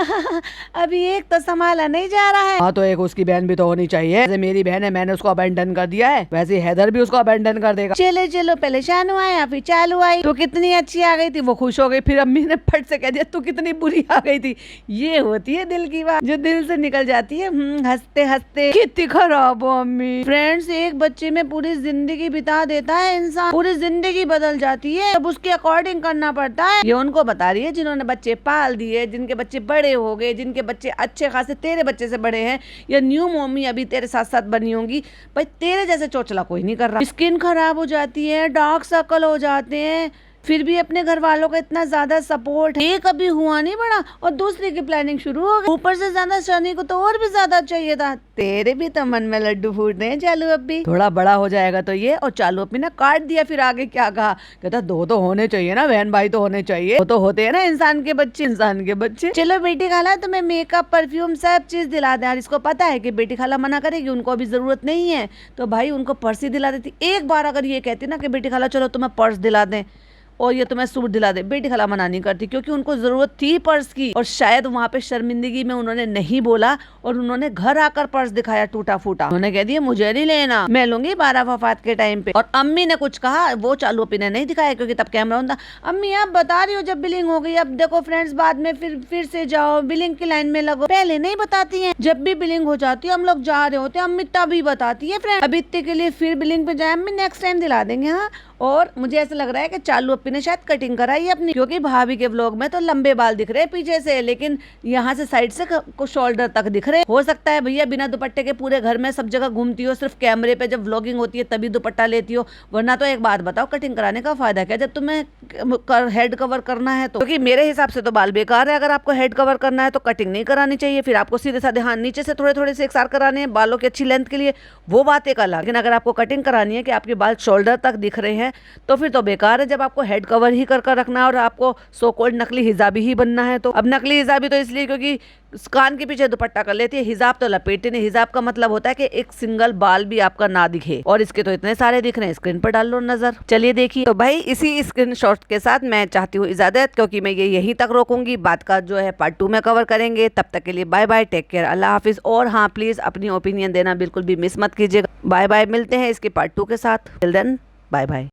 अभी एक तो संभाला नहीं जा रहा है। हाँ तो एक उसकी बहन भी तो होनी चाहिए। जैसे मेरी बहन है मैंने उसको अबेंडन कर दिया है, वैसे हैदर भी उसको अबेंडन कर देगा। चलो चलो पहले शानू आया फिर चालू आई, तो कितनी अच्छी आ गई थी, वो खुश हो गई, फिर अम्मी ने फट से कह दिया तू कितनी बुरी आ गई थी। ये होती है दिल की बात जो दिल से निकल जाती है हंसते हंसते। कितनी खराब हो अम्मी। फ्रेंड्स एक बच्चे में पूरी जिंदगी बिता देता है इंसान, पूरी जिंदगी बदल जाती है, अब उसके अकॉर्डिंग करना पड़ता है। ये उनको बता रही है जिन्होंने बच्चे पाल दिए, जिनके बच्चे बड़े हो गए, जिनके बच्चे अच्छे खासे तेरे बच्चे से बड़े हैं, या न्यू मम्मी अभी तेरे साथ साथ बनी होंगी, भाई तेरे जैसे चोचला कोई नहीं कर रहा। स्किन खराब हो जाती है, डार्क सर्कल हो जाते हैं, फिर भी अपने घर वालों का इतना ज्यादा सपोर्ट है। एक अभी हुआ नहीं बड़ा और दूसरे की प्लानिंग शुरू हो गई। ऊपर से ज्यादा शनि को तो और भी ज्यादा चाहिए था। तेरे भी तो मन में लड्डू फूट रहे हैं चालू अप्पी, थोड़ा बड़ा हो जाएगा तो ये। और चालू अप्पी ने काट दिया फिर आगे क्या कहा, कहता 2 तो होने चाहिए ना, बहन भाई तो होने चाहिए, वो तो होते हैं ना इंसान के बच्चे। चलो बेटी खाला तुम्हें मेकअप परफ्यूम सब चीज दिला दे। इसको पता है कि बेटी खाला मना करेगी, उनको अभी जरूरत नहीं है, तो भाई उनको पर्स ही दिला देती। एक बार अगर ये कहती ना कि बेटी खाला चलो तुम्हें पर्स दिला दें और ये तुम्हें सूट दिला दे, बेटी खाला मना नहीं करती, क्योंकि उनको जरूरत थी पर्स की। और शायद वहां पे शर्मिंदगी में उन्होंने नहीं बोला और उन्होंने घर आकर पर्स दिखाया टूटा फूटा। उन्होंने कह दिया मुझे नहीं लेना, मैं लूंगी 12 वफात के टाइम पे। और अम्मी ने कुछ कहा वो चालू अप्पी ने नहीं दिखाया क्योंकि तब कैमरा होता। अम्मी आप बता रही हो जब बिलिंग हो गई, अब देखो फ्रेंड्स बाद में फिर से जाओ बिलिंग की लाइन में लगो, पहले नहीं बताती है। जब भी बिलिंग हो जाती है हम लोग जा रहे होते हैं अम्मी तभी बताती है फ्रेंड। अब इतने के लिए फिर बिलिंग पे जाए अम्मी नेक्स्ट टाइम दिला देंगे। हाँ और मुझे ऐसा लग रहा है कि चालू अप्पी ने शायद कटिंग कराई अपनी, क्योंकि भाभी के व्लॉग में तो लंबे बाल दिख रहे हैं पीछे से, लेकिन यहाँ से साइड से कुछ शोल्डर तक दिख रहे। हो सकता है भैया बिना दुपट्टे के पूरे घर में सब जगह घूमती हो, सिर्फ कैमरे पे जब व्लॉगिंग होती है तभी दुपट्टा लेती हो, वरना तो एक बात बताओ कटिंग कराने का फायदा क्या जब तुम्हें हेड कवर करना है तो। क्योंकि मेरे हिसाब से तो बाल बेकार है, अगर आपको हेड कवर करना है तो कटिंग नहीं करानी चाहिए, फिर आपको सीधे साधे हाँ नीचे से थोड़े थोड़े से एक साथ कराने हैं बालों की अच्छी लेंथ के लिए, वो बात एक अलग। लेकिन अगर आपको कटिंग करानी है कि आपके बाल शोल्डर तक दिख रहे हैं तो फिर तो बेकार है, जब आपको हेड कवर ही कर रखना है और आपको सो कॉल्ड नकली हिजाबी ही बनना है। तो अब नकली हिजाबी तो इसलिए क्योंकि कान के पीछे दुपट्टा कर लेती है, हिजाब तो लपेटे नहीं। हिजाब का मतलब होता है कि एक सिंगल बाल भी आपका ना दिखे, और इसके तो इतने सारे दिख रहे हैं, स्क्रीन पर डाल लो नजर। चलिए देखिए, तो भाई इसी स्क्रीनशॉट के साथ मैं चाहती हूँ इजाजत, क्योंकि मैं ये यहीं तक रोकूंगी, बात का जो है पार्ट 2 में कवर करेंगे। तब तक के लिए बाय बाय, टेक केयर, अल्लाह हाफिज। और हाँ प्लीज अपनी ओपिनियन देना बिल्कुल भी मिस मत कीजिएगा। बाय बाय, मिलते हैं इसके पार्ट 2 के साथ। Till then bye bye.